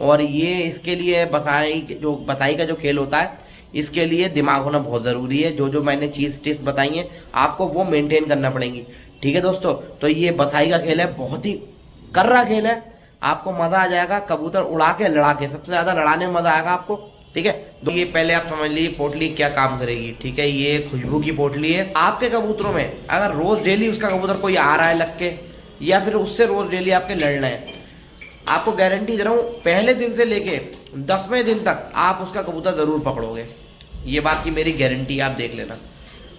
और ये इसके लिए बसाई का जो खेल होता है, इसके लिए दिमाग होना बहुत ज़रूरी है। जो जो मैंने चीज़ टिप्स बताई हैं आपको वो मेंटेन करना पड़ेंगी। ठीक है दोस्तों, तो ये बसाई का खेल है, बहुत ही कर्रा खेल है, आपको मज़ा आ जाएगा। कबूतर उड़ा के लड़ा के, सबसे ज़्यादा लड़ाने में मज़ा आएगा आपको। ठीक है, तो ये पहले आप समझ लीजिए पोटली क्या काम करेगी। ठीक है, ये खुशबू की पोटली है। आपके कबूतरों में अगर रोज़ डेली उसका कबूतर कोई आ रहा है लग के, या फिर उससे रोज़ डेली आपके लड़ना है, आपको गारंटी दे रहा हूँ पहले दिन से लेके 10वें दिन तक आप उसका कबूतर ज़रूर पकड़ोगे। ये बात की मेरी गारंटी, आप देख लेना।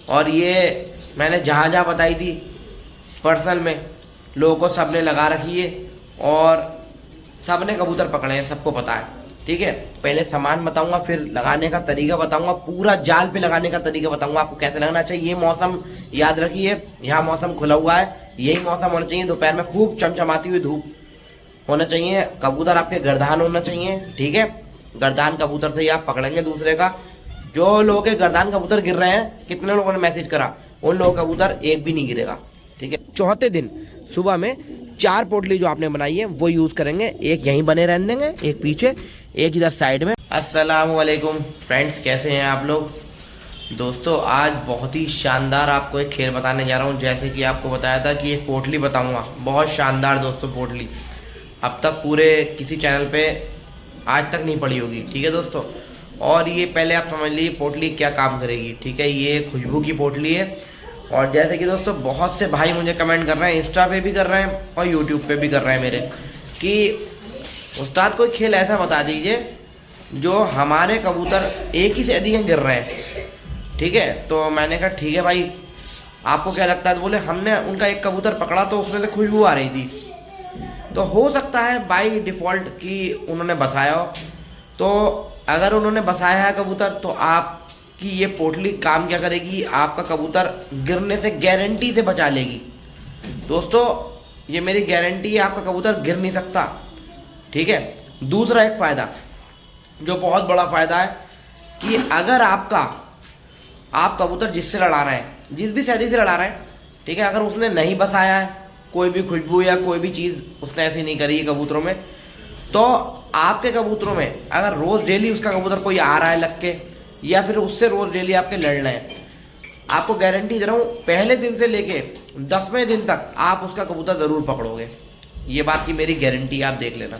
और ये मैंने जहाँ जहाँ बताई थी पर्सनल में, लोगों को सबने लगा रखी है और सबने कबूतर पकड़े हैं, सबको पता है। ठीक है, पहले सामान बताऊंगा, फिर लगाने का तरीका बताऊंगा, पूरा जाल पे लगाने का तरीका बताऊंगा आपको कैसे लगना चाहिए। ये मौसम याद रखिए, यहाँ मौसम खुला हुआ है, यही मौसम होना चाहिए। दोपहर में खूब चमचमाती हुई धूप होना चाहिए, कबूतर आपके गर्दान होना चाहिए। ठीक है, गर्दान कबूतर से ही आप पकड़ेंगे दूसरे का। जो लोगों के गर्दान कबूतर गिर रहे हैं, कितने लोगों ने मैसेज करा, उन लोगों का कबूतर एक भी नहीं गिरेगा। ठीक है, चौथे दिन सुबह में 4 पोटली जो आपने बनाई है वो यूज़ करेंगे। एक यहीं बने रहने देंगे, एक पीछे, एक इधर साइड में। अस्सलाम वालेकुम फ्रेंड्स, कैसे हैं आप लोग। दोस्तों आज बहुत ही शानदार आपको एक खेल बताने जा रहा हूँ। जैसे कि आपको बताया था कि एक पोटली बताऊँगा, बहुत शानदार दोस्तों पोटली, अब तक पूरे किसी चैनल पे आज तक नहीं पड़ी होगी। ठीक है दोस्तों, और ये पहले आप समझ लीजिए पोटली क्या काम करेगी। ठीक है, ये खुशबू की पोटली है। और जैसे कि दोस्तों बहुत से भाई मुझे कमेंट कर रहे हैं, इंस्टा पे भी कर रहे हैं और यूट्यूब पे भी कर रहे हैं मेरे, कि उस्ताद कोई खेल ऐसा बता दीजिए जो हमारे कबूतर एक ही से अधिक गिर रहे हैं। ठीक है, तो मैंने कहा ठीक है भाई, आपको क्या लगता है। तो बोले हमने उनका एक कबूतर पकड़ा तो उसमें से खुशबू आ रही थी। तो हो सकता है बाई डिफ़ॉल्ट कि उन्होंने बसाया हो। तो अगर उन्होंने बसाया है कबूतर तो आपकी ये पोटली काम क्या करेगी, आपका कबूतर गिरने से गारंटी से बचा लेगी। दोस्तों ये मेरी गारंटी है, आपका कबूतर गिर नहीं सकता। ठीक है, दूसरा एक फ़ायदा जो बहुत बड़ा फ़ायदा है कि अगर आप कबूतर जिससे लड़ा रहे हैं, जिस भी सैदी से लड़ा रहे हैं, ठीक है, अगर उसने नहीं बसाया है, कोई भी खुशबू या कोई भी चीज़ उसने ऐसी नहीं करी है कबूतरों में, तो आपके कबूतरों में अगर रोज़ डेली उसका कबूतर कोई आ रहा है लग के, या फिर उससे रोज़ डेली आपके लड़ना है, आपको गारंटी दे रहा हूँ पहले दिन से लेके 10वें दिन तक आप उसका कबूतर ज़रूर पकड़ोगे। ये बात की मेरी गारंटी, आप देख लेना।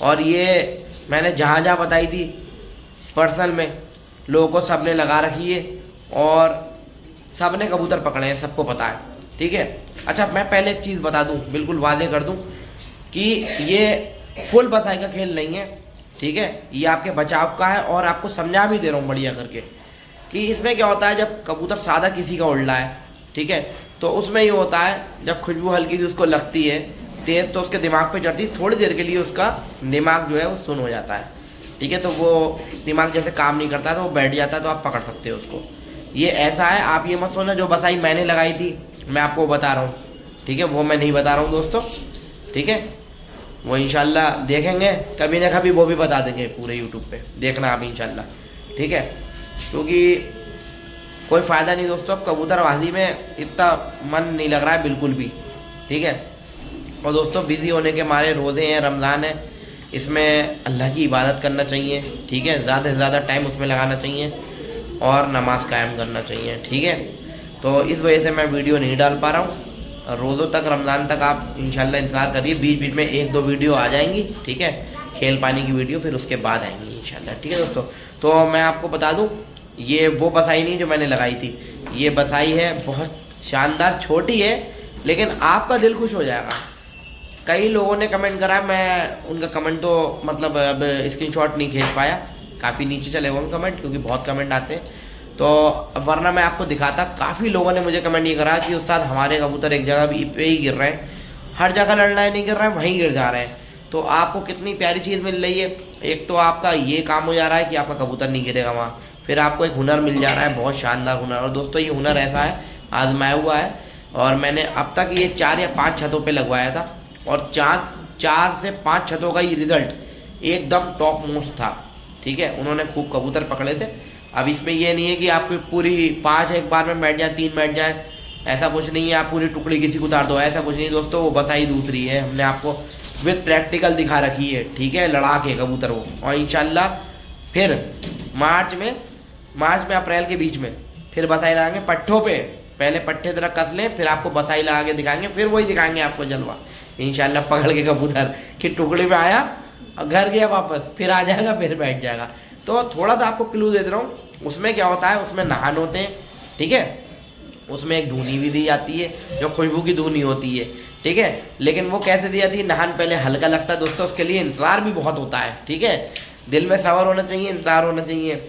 और ये मैंने जहाँ जहाँ बताई थी पर्सनल में, लोगों को सबने लगा रखी है और सबने कबूतर पकड़े हैं, सबको पता है। ठीक है, अच्छा मैं पहले एक चीज़ बता दूं, बिल्कुल वादे कर दूं कि ये फुल बसाई का खेल नहीं है। ठीक है, ये आपके बचाव का है और आपको समझा भी दे रहा हूँ बढ़िया करके कि इसमें क्या होता है। जब कबूतर सादा किसी का उड़ रहा है, ठीक है, तो उसमें ये होता है जब खुशबू हल्की सी उसको लगती है तेज़, तो उसके दिमाग पे चढ़ती, थोड़ी देर के लिए उसका दिमाग जो है वो सुन हो जाता है। ठीक है, तो वो दिमाग जैसे काम नहीं करता तो वो बैठ जाता है, तो आप पकड़ सकते हो उसको। ये ऐसा है, आप ये मत सोचना जो बसाई मैंने लगाई थी मैं आपको बता रहा हूँ। ठीक है, वो मैं नहीं बता रहा हूँ दोस्तों। ठीक है, वो इंशाल्लाह देखेंगे कभी ना कभी, वो भी बता देंगे पूरे यूट्यूब पे, देखना आप इंशाल्लाह। ठीक है, क्योंकि कोई फ़ायदा नहीं दोस्तों, कबूतरबाजी में इतना मन नहीं लग रहा है बिल्कुल भी। ठीक है, और दोस्तों बिज़ी होने के मारे, रोज़े हैं, रमज़ान है, इसमें अल्लाह की इबादत करना चाहिए। ठीक है, ज़्यादा से ज़्यादा टाइम उसमें लगाना चाहिए और नमाज़ कायम करना चाहिए। ठीक है, तो इस वजह से मैं वीडियो नहीं डाल पा रहा हूँ। रोज़ों तक, रमज़ान तक आप इंशाल्लाह इंतज़ार करिए, बीच बीच में 1-2 वीडियो आ जाएंगी। ठीक है, खेल पानी की वीडियो फिर उसके बाद आएंगी इंशाल्लाह। ठीक है दोस्तों, तो मैं आपको बता दूँ, ये वो बसाई नहीं जो मैंने लगाई थी, ये बसाई है बहुत शानदार, छोटी है लेकिन आपका दिल खुश हो जाएगा। कई लोगों ने कमेंट करा, मैं उनका कमेंट तो मतलब अब स्क्रीनशॉट नहीं खींच पाया, काफ़ी नीचे चले गए कमेंट, क्योंकि बहुत कमेंट आते हैं, तो वरना मैं आपको दिखाता। काफ़ी लोगों ने मुझे कमेंट ये करा कि उस्ताद हमारे कबूतर एक जगह भी पे ही गिर रहे हैं, हर जगह लड़ना है नहीं गिर रहा है, वहीं गिर जा रहे हैं। तो आपको कितनी प्यारी चीज़ मिल रही है, एक तो आपका ये काम हो जा रहा है कि आपका कबूतर नहीं गिरेगा वहाँ, फिर आपको एक हुनर मिल जा रहा है, बहुत शानदार हुनर। और दोस्तों ये हुनर ऐसा है, आजमाया हुआ है, और मैंने अब तक ये 4 या 5 छतों पर लगवाया था, और 4 से 5 छतों का ये रिज़ल्ट एकदम टॉप मोस्ट था। ठीक है, उन्होंने खूब कबूतर पकड़े थे। अब इसमें ये नहीं है कि आपकी पूरी 5 एक बार में बैठ जाए, 3 बैठ जाए, ऐसा कुछ नहीं है, आप पूरी टुकड़ी किसी को उतार दो, ऐसा कुछ नहीं दोस्तों। वो बसाई दूसरी है, हमने आपको विद प्रैक्टिकल दिखा रखी है, ठीक है, लड़ा के कबूतर वो। और इंशाल्लाह फिर मार्च में अप्रैल के बीच में फिर बसाई लगाएंगे पट्ठों पे। पहले पट्टे तरह कस लें, फिर आपको बसाई लगा के दिखाएंगे, फिर वही दिखाएंगे आपको जलवा इंशाल्लाह। पकड़ के कबूतर कि टुकड़े में आया और घर गया वापस, फिर आ जाएगा, फिर बैठ जाएगा। तो थोड़ा सा आपको क्लू दे रहा हूँ, उसमें क्या होता है, उसमें नहान होते हैं, ठीक है, उसमें एक धुनी भी दी जाती है जो खुशबू की धुनी होती है, ठीक है। लेकिन वो कैसे दी जाती है, नहान पहले हल्का लगता है दोस्तों, उसके लिए इंतज़ार भी बहुत होता है, ठीक है। दिल में सब्र होना चाहिए, इंतज़ार होना चाहिए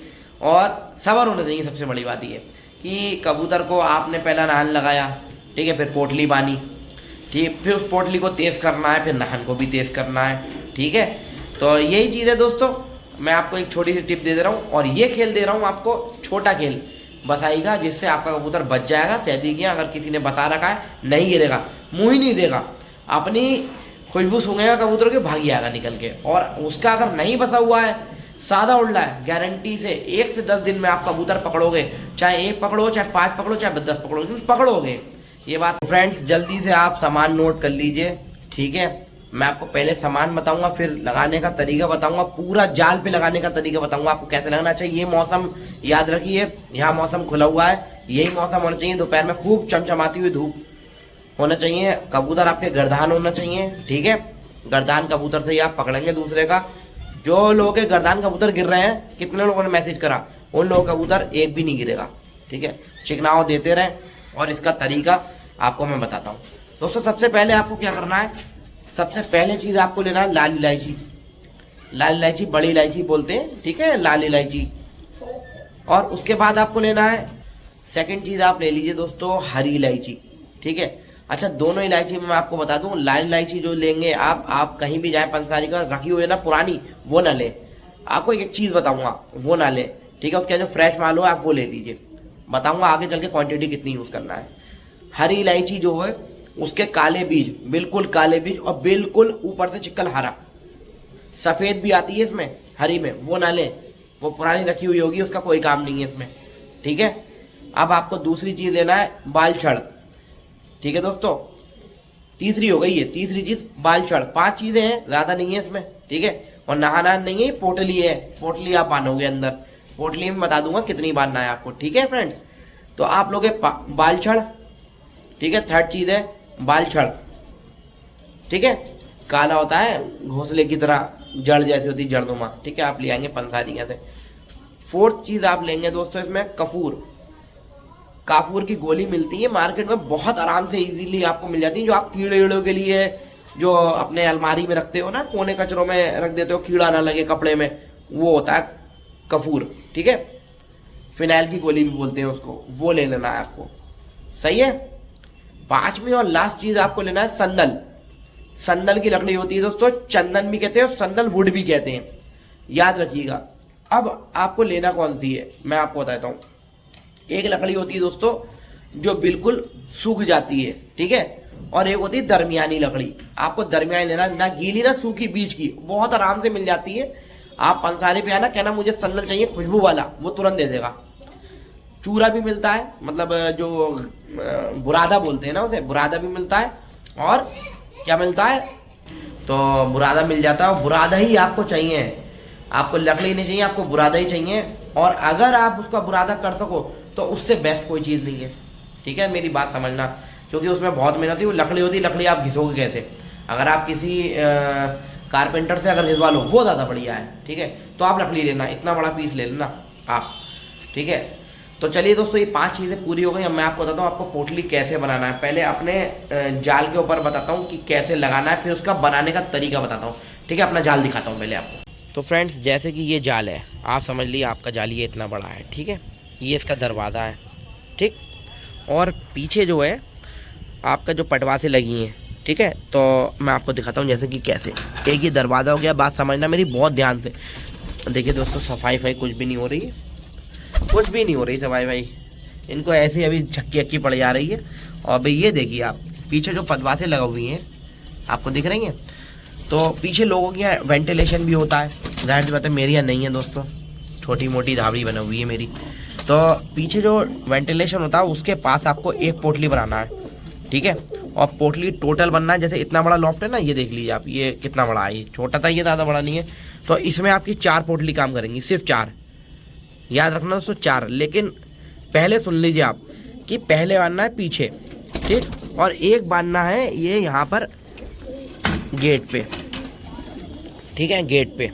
और सब्र होना चाहिए। सबसे बड़ी बात ये कि कबूतर को आपने पहला नहान लगाया, ठीक है, फिर पोटली बानी, ठीक, फिर उस पोटली को तेज़ करना है, फिर नहान को भी तेज़ करना है, ठीक है। तो यही चीज़ है दोस्तों, मैं आपको एक छोटी सी टिप दे रहा हूँ। और ये खेल दे रहा हूँ आपको, छोटा खेल बसाई का, जिससे आपका कबूतर बच जाएगा। सैदी किया, अगर किसी ने बसा रखा है, नहीं गिरेगा, मुँह ही नहीं देगा, अपनी खुशबू सूंघेगा कबूतर के, भाग जाएगा निकल के। और उसका अगर नहीं बसा हुआ है, सादा उल्टा है, गारंटी से 1 से 10 दिन में आप कबूतर पकड़ोगे, चाहे 1 पकड़ो, चाहे 5 पकड़ो, चाहे 10 पकड़ो, लेकिन पकड़ोगे। ये बात फ्रेंड्स, जल्दी से आप सामान नोट कर लीजिए, ठीक है। मैं आपको पहले सामान बताऊंगा, फिर लगाने का तरीका बताऊंगा, पूरा जाल पे लगाने का तरीका बताऊंगा आपको कैसे लगाना चाहिए। ये मौसम याद रखिए, यहाँ मौसम खुला हुआ है, यही मौसम होना चाहिए। दोपहर में खूब चमचमाती हुई धूप होना चाहिए, कबूतर आपके गर्दान होना चाहिए, ठीक है। गर्दान कबूतर से ही आप पकड़ेंगे दूसरे का। जो लोगों के गर्दान कबूतर गिर रहे हैं, कितने लोगों ने मैसेज करा, उन लोगों का कबूतर एक भी नहीं गिरेगा, ठीक है। चिकनाव देते रहें। और इसका तरीका आपको मैं बताता हूँ दोस्तों। सबसे पहले आपको क्या करना है, सबसे पहले चीज़ आपको लेना है लाल इलायची। लाल इलायची, बड़ी इलायची बोलते हैं, ठीक है, लाल इलायची। और उसके बाद आपको लेना है, सेकंड चीज़ आप ले लीजिए दोस्तों, हरी इलायची, ठीक है। अच्छा, दोनों इलायची में मैं आपको बता दूं, लाल इलायची जो लेंगे आप कहीं भी जाए, पंसारी का रखी हुई है ना पुरानी, वो ना ले। आपको एक चीज़ बताऊंगा, वो ना ले, ठीक है। उसके जो फ्रेश माल हो आप वो ले लीजिए, बताऊंगा आगे चल के क्वान्टिटी कितनी यूज़ करना है। हरी इलायची जो है, उसके काले बीज, बिल्कुल काले बीज, और बिल्कुल ऊपर से चिकन हरा, सफ़ेद भी आती है इसमें हरी में, वो ना ले, वो पुरानी रखी हुई होगी, उसका कोई काम नहीं है इसमें, ठीक है। अब आपको दूसरी चीज़ लेना है बाल छड़, ठीक है दोस्तों। तीसरी हो गई है, तीसरी चीज़ बाल छड़। 5 चीज़ें हैं, ज़्यादा नहीं है इसमें, ठीक है। और नहाना नहीं है, पोटली है, पोटली आप बांधोगे अंदर, पोटली में बता दूंगा कितनी बांधना है आपको, ठीक है फ्रेंड्स। तो आप लोगे बाल छड़, ठीक है। थर्ड चीज़ है बाल छड़, ठीक है, काला होता है घोंसले की तरह, जड़ जैसी होती है, जड़नुमा, ठीक है, आप ले आएंगे पंसारिया से। फोर्थ चीज़ आप लेंगे दोस्तों इसमें कपूर। काफूर की गोली मिलती है मार्केट में, बहुत आराम से इजीली आपको मिल जाती है, जो आप कीड़े वीड़ों के लिए जो अपने अलमारी में रखते हो ना, कोने कचरों में रख देते हो, कीड़ा ना लगे कपड़े में, वो होता है कपूर, ठीक है। फिनाइल की गोली भी बोलते हैं उसको, वो ले लेना है आपको, सही है। 5वीं और लास्ट चीज आपको लेना है संदल। संदल की लकड़ी होती है दोस्तों, चंदन भी कहते हैं, संदल वुड भी कहते हैं, याद रखिएगा। अब आपको लेना कौन सी है, मैं आपको बताता हूँ। एक लकड़ी होती है दोस्तों जो बिल्कुल सूख जाती है, ठीक है, और एक होती है दरमियानी लकड़ी। आपको दरमियानी लेना, ना गीली ना सूखी, बीच की, बहुत आराम से मिल जाती है। आप पंसारी पे आना, कहना मुझे संदल चाहिए खुशबू वाला, वो तुरंत दे देगा। चूरा भी मिलता है, मतलब जो बुरादा बोलते हैं ना उसे, बुरादा भी मिलता है। और क्या मिलता है, तो बुरादा मिल जाता है। और बुरादा ही आपको चाहिए, आपको लकड़ी नहीं चाहिए, आपको बुरादा ही चाहिए। और अगर आप उसका बुरादा कर सको तो उससे बेस्ट कोई चीज़ नहीं है, ठीक है, मेरी बात समझना, क्योंकि उसमें बहुत मेहनत होती है। वो लकड़ी होती है, लकड़ी आप घिसोगे कैसे, अगर आप किसी कारपेंटर से अगर घिसवा लो, वो ज़्यादा बढ़िया है, ठीक है। तो आप लकड़ी लेना, इतना बड़ा पीस ले लेना आप, ठीक है। तो चलिए दोस्तों, ये 5 चीज़ें पूरी हो गई। अब मैं आपको बताता हूँ आपको पोटली कैसे बनाना है। पहले अपने जाल के ऊपर बताता हूँ कि कैसे लगाना है, फिर उसका बनाने का तरीका बताता हूँ, ठीक है। अपना जाल दिखाता हूँ पहले आपको। तो फ्रेंड्स, जैसे कि ये जाल है, आप समझ लीजिए आपका जाल ये इतना बड़ा है, ठीक है, ये इसका दरवाज़ा है, ठीक। और पीछे जो है आपका जो पटवासे लगी हैं, ठीक है, तो मैं आपको दिखाता हूँ जैसे कि कैसे। एक ये दरवाज़ा हो गया, बात समझना मेरी बहुत ध्यान से। देखिए दोस्तों, सफाई कुछ भी नहीं हो रही है, कुछ भी नहीं हो रही सफाई भाई, इनको ऐसे अभी झक्की अक्की पड़ जा रही है। और भाई ये देखिए आप, पीछे जो पटवासे लगा हुई हैं आपको दिख रही हैं, तो पीछे लोगों के यहाँ वेंटिलेशन भी होता है, जाहिर सी बात है। मेरे यहाँ नहीं है दोस्तों, छोटी मोटी धाबड़ी बनी हुई है मेरी। तो पीछे जो वेंटिलेशन होता है उसके पास आपको एक पोटली बनाना है, ठीक है। और पोटली टोटल बनना है, जैसे इतना बड़ा लॉफ्ट है ना, ये देख लीजिए आप, ये कितना बड़ा है, ये छोटा था, ये ज़्यादा बड़ा नहीं है। तो इसमें आपकी 4 पोटली काम करेंगी, सिर्फ 4, याद रखना दोस्तों 4। लेकिन पहले सुन लीजिए आप कि पहले बांधना है पीछे, ठीक, और एक बांधना है ये यहाँ पर गेट पे, ठीक है, गेट पे।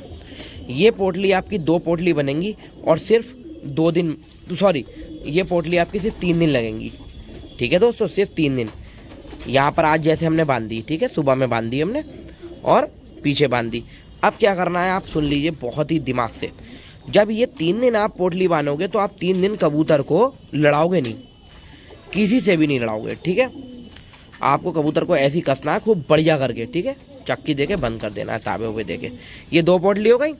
ये पोटली आपकी 2 पोटली बनेंगी और सिर्फ 2 दिन, सॉरी, ये पोटली आपकी सिर्फ 3 दिन लगेंगी, ठीक है दोस्तों, सिर्फ 3 दिन। यहाँ पर आज जैसे हमने बांध दी, ठीक है, सुबह में बांध दी हमने और पीछे बांध दी। अब क्या करना है आप सुन लीजिए बहुत ही दिमाग से। जब ये 3 दिन आप पोटली बांधोगे तो आप 3 दिन कबूतर को लड़ाओगे नहीं, किसी से भी नहीं लड़ाओगे, ठीक है। आपको कबूतर को ऐसी कसना है खूब बढ़िया करके, ठीक है, चक्की देके बंद कर देना है, ताबे हुए देके। ये 2 पोटली हो गई।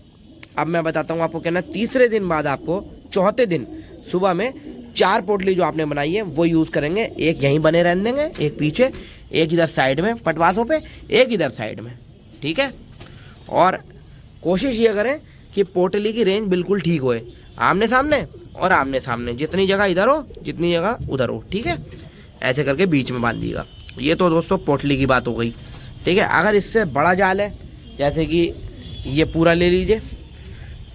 अब मैं बताता हूँ आपको कहना, तीसरे दिन बाद आपको, चौथे दिन सुबह में 4 पोटली जो आपने बनाई है वो यूज़ करेंगे। एक यहीं बने रहने देंगे, एक पीछे, एक इधर साइड में पटवासों पे, एक इधर साइड में, ठीक है। और कोशिश ये करें कि पोटली की रेंज बिल्कुल ठीक होए, आमने सामने और आमने सामने, जितनी जगह इधर हो जितनी जगह उधर हो, ठीक है। ऐसे करके बीच में बांध दीजिएगा। ये तो दोस्तों पोटली की बात हो गई, ठीक है। अगर इससे बड़ा जाल है, जैसे कि ये पूरा ले लीजिए,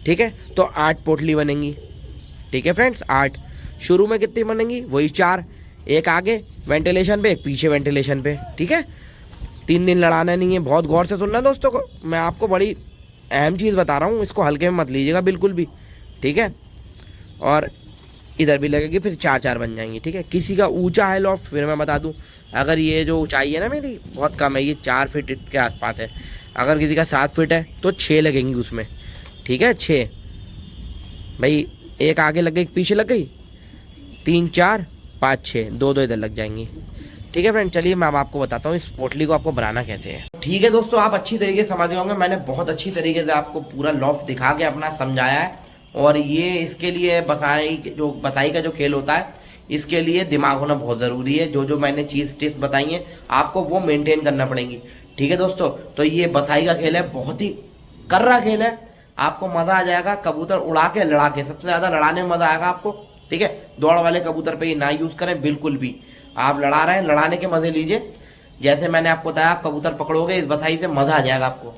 ठीक है, तो 8 पोटली बनेंगी, ठीक है फ्रेंड्स, 8। शुरू में कितनी बनेंगी, वही 4, एक आगे वेंटिलेशन पे, एक पीछे वेंटिलेशन पे, ठीक है। 3 दिन लड़ाना नहीं है, बहुत गौर से सुनना दोस्तों को, मैं आपको बड़ी अहम चीज़ बता रहा हूँ, इसको हल्के में मत लीजिएगा बिल्कुल भी, ठीक है। और इधर भी लगेगी, फिर 4-4 बन जाएंगी, ठीक है। किसी का ऊंचा है लॉफ्ट, फिर मैं बता दूं, अगर ये जो ऊंचाई है ना मेरी बहुत कम है, ये 4 फीट के आसपास है, अगर किसी का 7 फीट है तो 6 लगेंगी उसमें, ठीक है, 6 भाई, एक आगे लग गई, एक पीछे लग गई, 3 4 5 6, 2 इधर लग जाएंगी, ठीक है फ्रेंड। चलिए मैं अब आपको बताता हूँ इस पोटली को आपको बनाना कैसे है, ठीक है दोस्तों। आप अच्छी तरीके से समझ गए होंगे, मैंने बहुत अच्छी तरीके से आपको पूरा लॉफ्ट दिखा के अपना समझाया है। और ये इसके लिए बसाई का जो खेल होता है, इसके लिए दिमाग होना बहुत ज़रूरी है। जो मैंने चीज़ टिप्स बताई हैं आपको वो मेंटेन करना पड़ेंगी, ठीक है दोस्तों। तो ये बसाई का खेल है, बहुत ही कर्रा खेल है, आपको मज़ा आ जाएगा। कबूतर उड़ा के लड़ा के, सबसे ज़्यादा लड़ाने में मज़ा आएगा आपको, ठीक है। दौड़ वाले कबूतर पे ये ना यूज़ करें बिल्कुल भी। आप लड़ा रहे हैं, लड़ाने के मज़े लीजिए। जैसे मैंने आपको बताया, आप कबूतर पकड़ोगे इस बसाई से, मज़ा आ जाएगा आपको,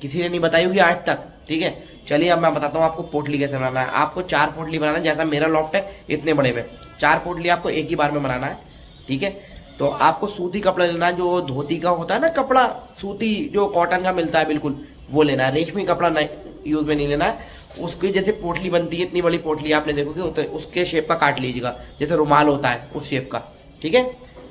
किसी ने नहीं बताई होगी आज तक, ठीक है। चलिए अब मैं बताता हूँ आपको पोटली कैसे बनाना है। आपको 4 पोटली बनाना है, जैसा मेरा लॉफ्ट है इतने बड़े में 4 पोटली आपको एक ही बार में बनाना है, ठीक है। तो आपको सूती कपड़ा लेना है, जो धोती का होता है ना कपड़ा, सूती जो कॉटन का मिलता है बिल्कुल, वो लेना है। रेशमी कपड़ा नहीं, यूज में नहीं लेना है। उसकी जैसे पोटली बनती है, इतनी बड़ी पोटली आपने देखोगे, उसके शेप का काट लीजिएगा, जैसे रुमाल होता है उस शेप का, ठीक है,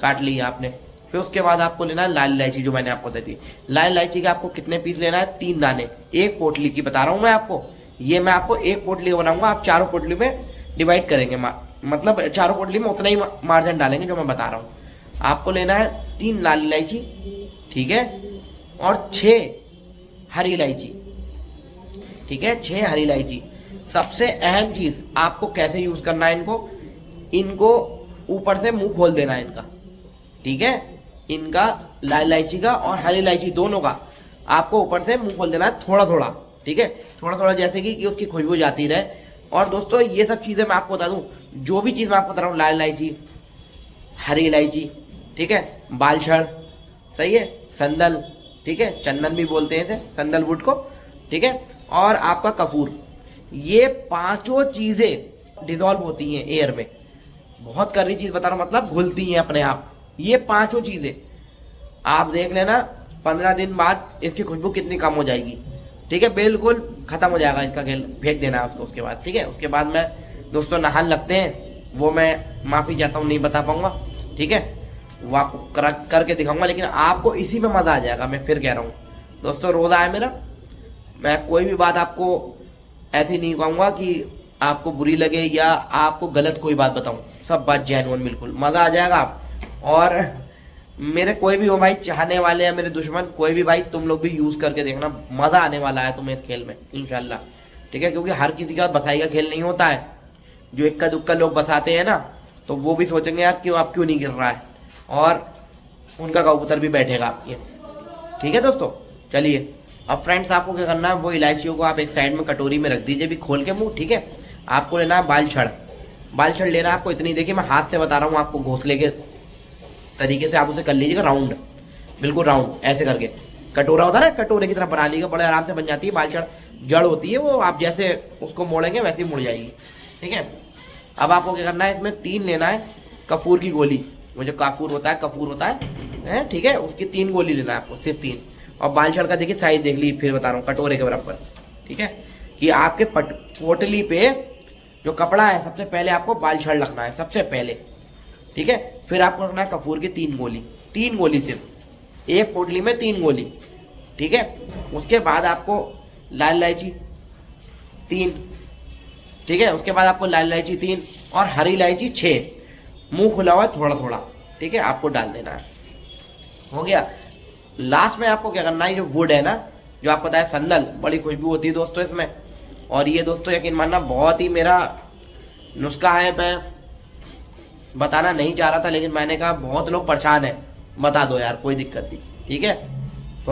काट लिया आपने। फिर उसके बाद आपको लेना है लाल इलायची, जो मैंने आपको दी थी। लाल इलायची का आपको कितने पीस लेना है, 3 दाने, एक पोटली की बता रहा हूँ मैं आपको। ये मैं आपको एक पोटली बनाऊंगा, आप 4 पोटली में डिवाइड करेंगे, मतलब 4 पोटली में उतना ही मार्जिन डालेंगे जो मैं बता रहा हूँ। आपको लेना है 3 लाल इलायची, ठीक है, और 6 हरी इलायची, ठीक है, 6 हरी इलायची। सबसे अहम चीज, आपको कैसे यूज करना है इनको ऊपर से मुंह खोल देना है इनका, ठीक है। इनका लाल इलायची का और हरी इलायची दोनों का आपको ऊपर से मुंह खोल देना है, थोड़ा थोड़ा, ठीक है, थोड़ा थोड़ा, जैसे कि उसकी खुशबू जाती रहे। और दोस्तों ये सब चीजें मैं आपको बता दूं, जो भी चीज मैं आपको बता रहा हूँ, लाल इलायची, हरी इलायची, ठीक है, बालछड़, सही है, संदल, ठीक है, चंदन भी बोलते हैं इसे, संदलवुड को, ठीक है, और आपका कपूर, ये 5 चीजें डिजॉल्व होती हैं एयर में। बहुत कड़ी चीज बता रहा हूँ, मतलब घुलती हैं अपने आप। ये 5 चीजें आप देख लेना, 15 दिन बाद इसकी खुशबू कितनी कम हो जाएगी, ठीक है, बिल्कुल खत्म हो जाएगा इसका खेल, फेंक देना है उसको उसके बाद, ठीक है। उसके बाद में दोस्तों नहान लगते हैं, वो मैं माफी चाहता हूँ नहीं बता पाऊंगा, ठीक है, वो आपको करके दिखाऊंगा, लेकिन आपको इसी में मजा आ जाएगा। मैं फिर कह रहा हूँ दोस्तों, रोजा है मेरा, मैं कोई भी बात आपको ऐसी नहीं कहूँगा कि आपको बुरी लगे या आपको गलत कोई बात बताऊँ, सब बात जेन्युइन, बिल्कुल मज़ा आ जाएगा आप। और मेरे कोई भी हो भाई, चाहने वाले या मेरे दुश्मन, कोई भी भाई, तुम लोग भी यूज़ करके देखना, मज़ा आने वाला है तुम्हें इस खेल में इंशाल्लाह, ठीक है। क्योंकि हर किसी का बसाई का खेल नहीं होता है, जो इक्का दुक्का लोग बसाते हैं ना, तो वो भी सोचेंगे यार क्यों, आप क्यों नहीं गिर रहा है, और उनका कबूतर भी बैठेगा आपके, ठीक है दोस्तों। चलिए अब फ्रेंड्स, आपको क्या करना है, वो इलायचियों को आप एक साइड में कटोरी में रख दीजिए, भी खोल के मुंह, ठीक है। आपको लेना है बालछड़, बालछड़ लेना है आपको इतनी, देखिए मैं हाथ से बता रहा हूँ आपको, घोंसले के तरीके से आप उसे कर लीजिएगा राउंड, बिल्कुल राउंड ऐसे करके। कटोरा होता है ना, कटोरे की तरफ बना लीजिएगा, बड़े आराम से बन जाती है। बाल जड़ होती है वो, आप जैसे उसको मोड़ेंगे वैसे ही मुड़ जाएगी, ठीक है। अब आपको क्या करना है, इसमें 3 लेना है कपूर की गोली, वो जो कपूर होता है, ठीक है, उसकी 3 गोली लेना है आपको, सिर्फ 3। और बाल छड़ का देखिए साइज देख लीजिए, फिर बता रहा हूँ, कटोरे के बराबर, ठीक है। कि आपके पोटली पे जो कपड़ा है, सबसे पहले आपको बाल छड़ रखना है सबसे पहले, ठीक है। फिर आपको रखना है कपूर की 3 गोली, 3 गोली सिर्फ, एक पोटली में 3 गोली, ठीक है। उसके बाद आपको लाल इलायची 3, ठीक है। उसके बाद आपको लाल इलायची 3 और हरी इलायची 6, मुंह खुला हुआ है थोड़ा थोड़ा, ठीक है, आपको डाल देना है। हो गया। लास्ट में आपको क्या करना है, जो वुड है ना, जो आपको बताया संदल, बड़ी खुशबू होती है दोस्तों इसमें। और ये दोस्तों यकीन मानना बहुत ही मेरा नुस्खा है, मैं बताना नहीं चाह रहा था, लेकिन मैंने कहा बहुत लोग परेशान है, बता दो यार, कोई दिक्कत नहीं, ठीक है। तो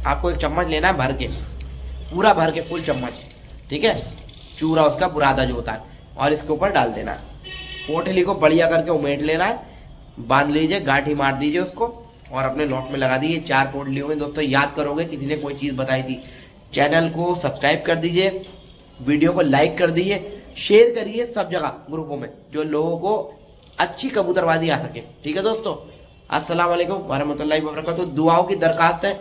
आपको 1 चम्मच लेना है भर के, पूरा भर के, फुल चम्मच, ठीक है, चूरा उसका बुरादा जो होता है, और इसके ऊपर डाल देना है। पोटली को बढ़िया करके उमेट लेना है, बांध लीजिए, गांठी मार दीजिए उसको, और अपने नोट में लगा दीजिए। 4 पोटली होंगे दोस्तों, याद करोगे, किसी ने कोई चीज़ बताई थी। चैनल को सब्सक्राइब कर दीजिए, वीडियो को लाइक कर दीजिए, शेयर करिए सब जगह ग्रुपों में, जो लोगों को अच्छी कबूतरबाजी आ सके, ठीक है दोस्तों। अस्सलाम वालेकुम वरहमतुल्लाहि वबरकातुहू। दुआओं की दरखास्त है,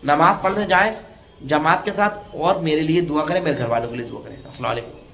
नमाज पढ़ने जाएं जमात के साथ, और मेरे लिए दुआ करें, मेरे घर वालों के लिए दुआ करें। अस्सलाम वालेकुम।